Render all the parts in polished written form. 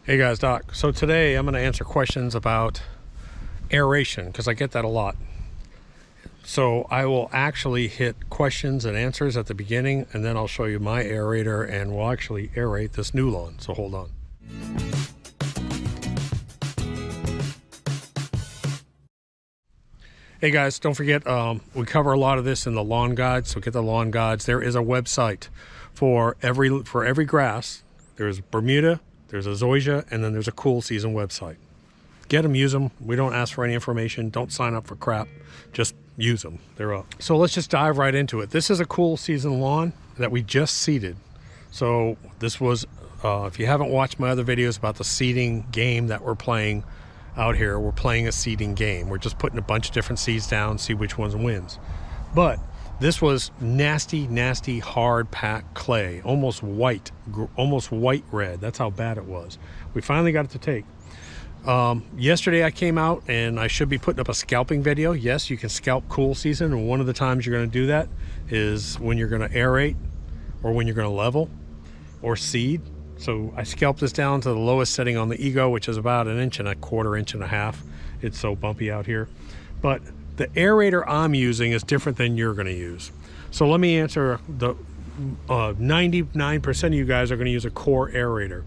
Hey guys, Doc. So today I'm going to answer questions about aeration because I get that a lot. So I will actually hit questions and answers at the beginning, and then I'll show you my aerator and we'll actually aerate this new lawn. So hold on. Hey guys, don't forget, we cover a lot of this in the lawn guide, so get the lawn guides. There is a website for every grass. There's Bermuda, there's a zoysia, and then there's a cool season website. Get them, use them. We don't ask for any information. Don't sign up for crap. Just use them. They're up. So let's just dive right into it. This is a cool season lawn that we just seeded. So this was, if you haven't watched my other videos about the seeding game that we're playing out here, we're playing a seeding game. We're just putting a bunch of different seeds down, see which ones wins. But this was nasty, hard packed clay, almost white red. That's how bad it was. We finally got it to take. Yesterday I came out and I should be putting up a scalping video. Yes, you can scalp cool season, and one of the times you're going to do that is when you're going to aerate or when you're going to level or seed. So I scalped this down to the lowest setting on the Ego, which is about 1.25 inches. It's so bumpy out here. But the aerator I'm using is different than you're going to use. So let me answer the 99% of you guys are going to use a core aerator.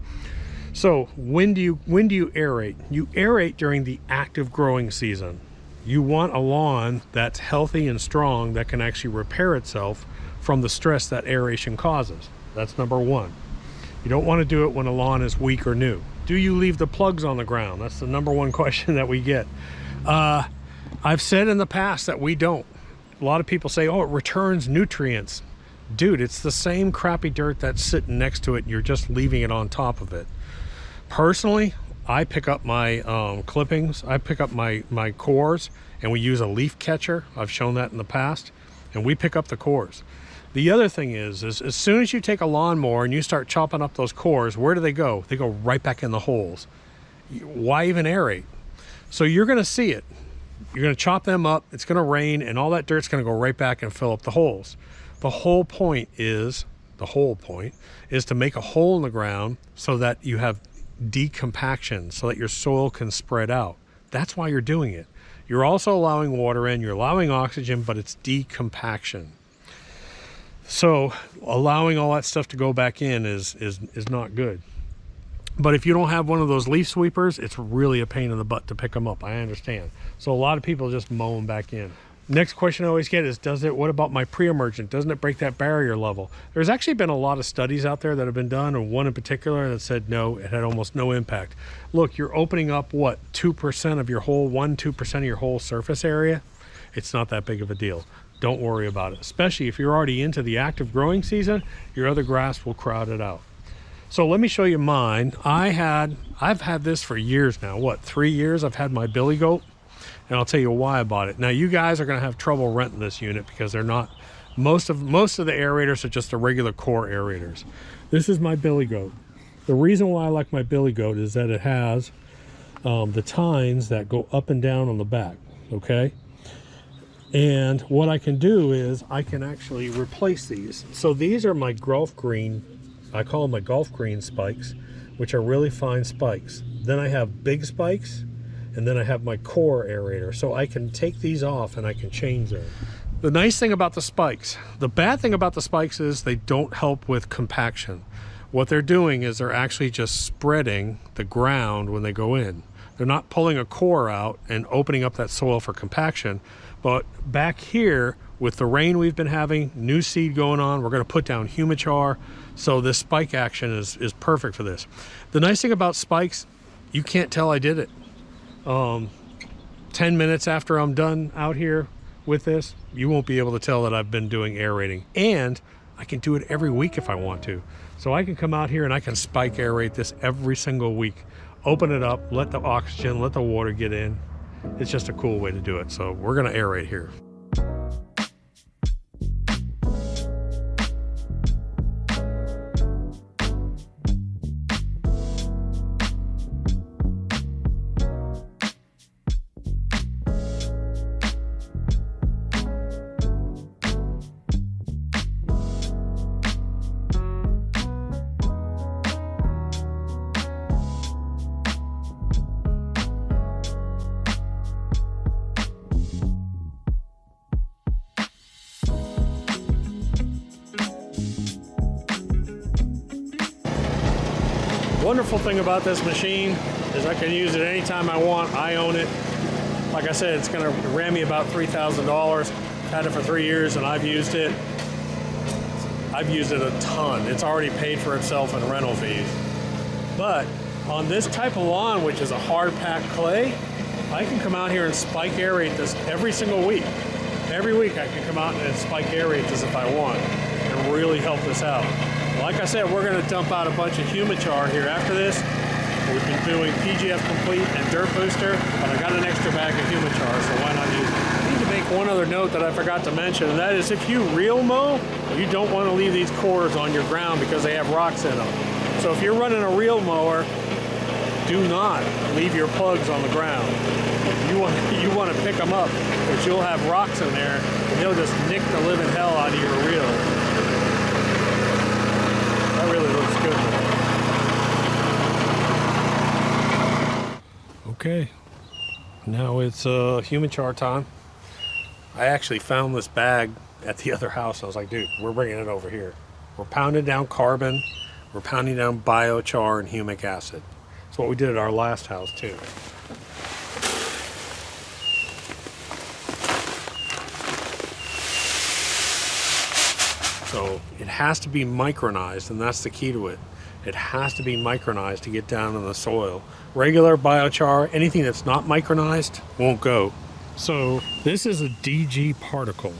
So when do you aerate? You aerate during the active growing season. You want a lawn that's healthy and strong that can actually repair itself from the stress that aeration causes. That's number one. You don't want to do it when a lawn is weak or new. Do you leave the plugs on the ground? That's the number one question that we get. I've said in the past that we don't. A lot of people say, oh, it returns nutrients. Dude, it's the same crappy dirt that's sitting next to it. You're just leaving it on top of it. Personally, I pick up my clippings. I pick up my cores, and we use a leaf catcher. I've shown that in the past, and we pick up the cores. The other thing is as soon as you take a lawnmower and you start chopping up those cores, where do they go? They go right back in the holes. Why even aerate? So you're going to see it. You're going to chop them up. It's going to rain, and all that dirt's going to go right back and fill up the holes. The whole point is to make a hole in the ground so that you have decompaction, so that your soil can spread out. That's why you're doing it. You're also allowing water in, you're allowing oxygen, but it's decompaction. So allowing all that stuff to go back in is not good. But if you don't have one of those leaf sweepers, it's really a pain in the butt to pick them up. I understand. So a lot of people just mow them back in. Next question I always get is, what about my pre-emergent? Doesn't it break that barrier level? There's actually been a lot of studies out there that have been done, and one in particular that said no, it had almost no impact. Look, you're opening up, what, 2% of your whole, 2% of your whole surface area? It's not that big of a deal. Don't worry about it, especially if you're already into the active growing season. Your other grass will crowd it out. So let me show you mine. I've had this for years now. What, 3 years I've had my billy goat, and I'll tell you why I bought it. Now you guys are going to have trouble renting this unit because they're not, most of the aerators are just the regular core aerators. This is my billy goat. The reason why I like my billy goat is that it has the tines that go up and down on the back, okay? And what I can do is I can actually replace these. So these are my golf green, I call them my golf green spikes, which are really fine spikes. Then I have big spikes, and then I have my core aerator. So I can take these off and I can change them. The nice thing about the spikes, the bad thing about the spikes is they don't help with compaction. What they're doing is they're actually just spreading the ground when they go in. They're not pulling a core out and opening up that soil for compaction. But back here, with the rain we've been having, new seed going on, we're going to put down HUMICHAR. So this spike action is perfect for this. The nice thing about spikes, you can't tell I did it. 10 minutes after I'm done out here with this, you won't be able to tell that I've been doing aerating. And I can do it every week if I want to. So I can come out here and I can spike aerate this every single week. Open it up, let the oxygen, let the water get in. It's just a cool way to do it. So we're going to aerate here. Wonderful thing about this machine is I can use it anytime I want. I own it. Like I said, it's gonna ran me about $3,000. Had it for 3 years and I've used it. I've used it a ton. It's already paid for itself in rental fees. But on this type of lawn, which is a hard packed clay, I can come out here and spike aerate this every single week. Every week I can come out and spike aerate this if I want and really help this out. Like I said, we're gonna dump out a bunch of HUMICHAR here after this. We've been doing PGF Complete and Dirt Booster, but I got an extra bag of HUMICHAR, so why not use it? I need to make one other note that I forgot to mention, and that is if you reel mow, you don't want to leave these cores on your ground because they have rocks in them. So if you're running a reel mower, do not leave your plugs on the ground. You want to pick them up because you'll have rocks in there and they'll just nick the living hell out of your reel. That really looks good. Okay, now it's HUMICHAR time. I actually found this bag at the other house. I was like, dude, we're bringing it over here. We're pounding down carbon, we're pounding down biochar and humic acid. That's what we did at our last house too. So it has to be micronized, and that's the key to it. It has to be micronized to get down in the soil. Regular biochar, anything that's not micronized, won't go. So this is a DG particle.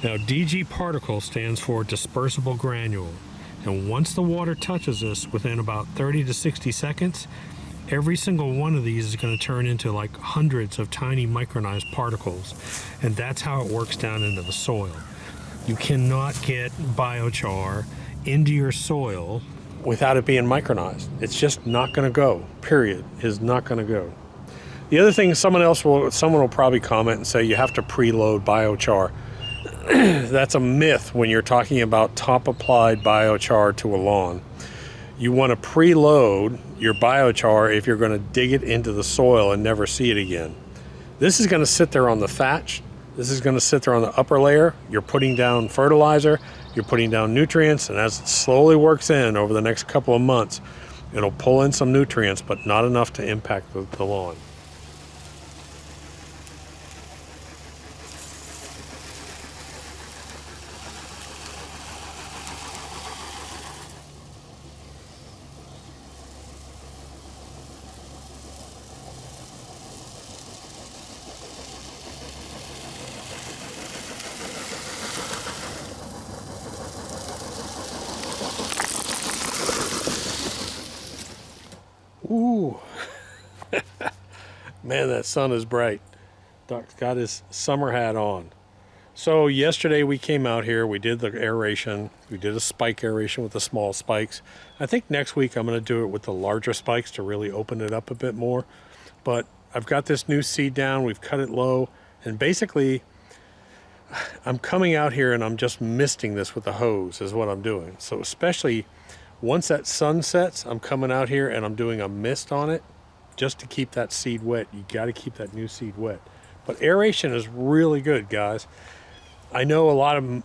Now DG particle stands for dispersible granule. And once the water touches this, within about 30 to 60 seconds, every single one of these is going to turn into like hundreds of tiny micronized particles. And that's how it works down into the soil. You cannot get biochar into your soil without it being micronized. It's just not going to go. Period. Is not going to go. The other thing, someone will probably comment and say you have to preload biochar. That's a myth when you're talking about top applied biochar to a lawn. You want to preload your biochar if you're going to dig it into the soil and never see it again. This is going to sit there on the thatch. This is going to sit there on the upper layer. You're putting down fertilizer, you're putting down nutrients, and as it slowly works in over the next couple of months, it'll pull in some nutrients, but not enough to impact the lawn. Ooh, man, that sun is bright. Doc's got his summer hat on. So yesterday we came out here, we did the aeration, we did a spike aeration with the small spikes. I think next week I'm going to do it with the larger spikes to really open it up a bit more. But I've got this new seed down, we've cut it low, and basically I'm coming out here and I'm just misting this with the hose is what I'm doing. So especially once that sun sets, I'm coming out here and I'm doing a mist on it just to keep that seed wet. You got to keep that new seed wet. But aeration is really good, guys. I know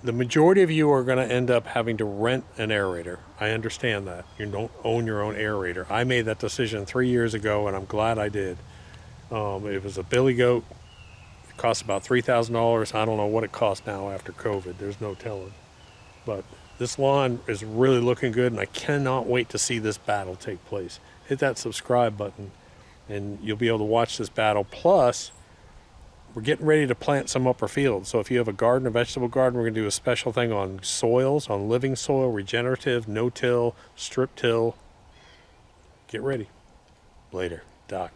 the majority of you are going to end up having to rent an aerator. I understand that. You don't own your own aerator. I made that decision 3 years ago and I'm glad I did. It was a billy goat. It cost about $3,000. I don't know what it costs now after COVID. There's no telling. But this lawn is really looking good, and I cannot wait to see this battle take place. Hit that subscribe button, and you'll be able to watch this battle. Plus, we're getting ready to plant some upper fields. So if you have a garden, a vegetable garden, we're going to do a special thing on soils, on living soil, regenerative, no-till, strip till. Get ready. Later. Doc.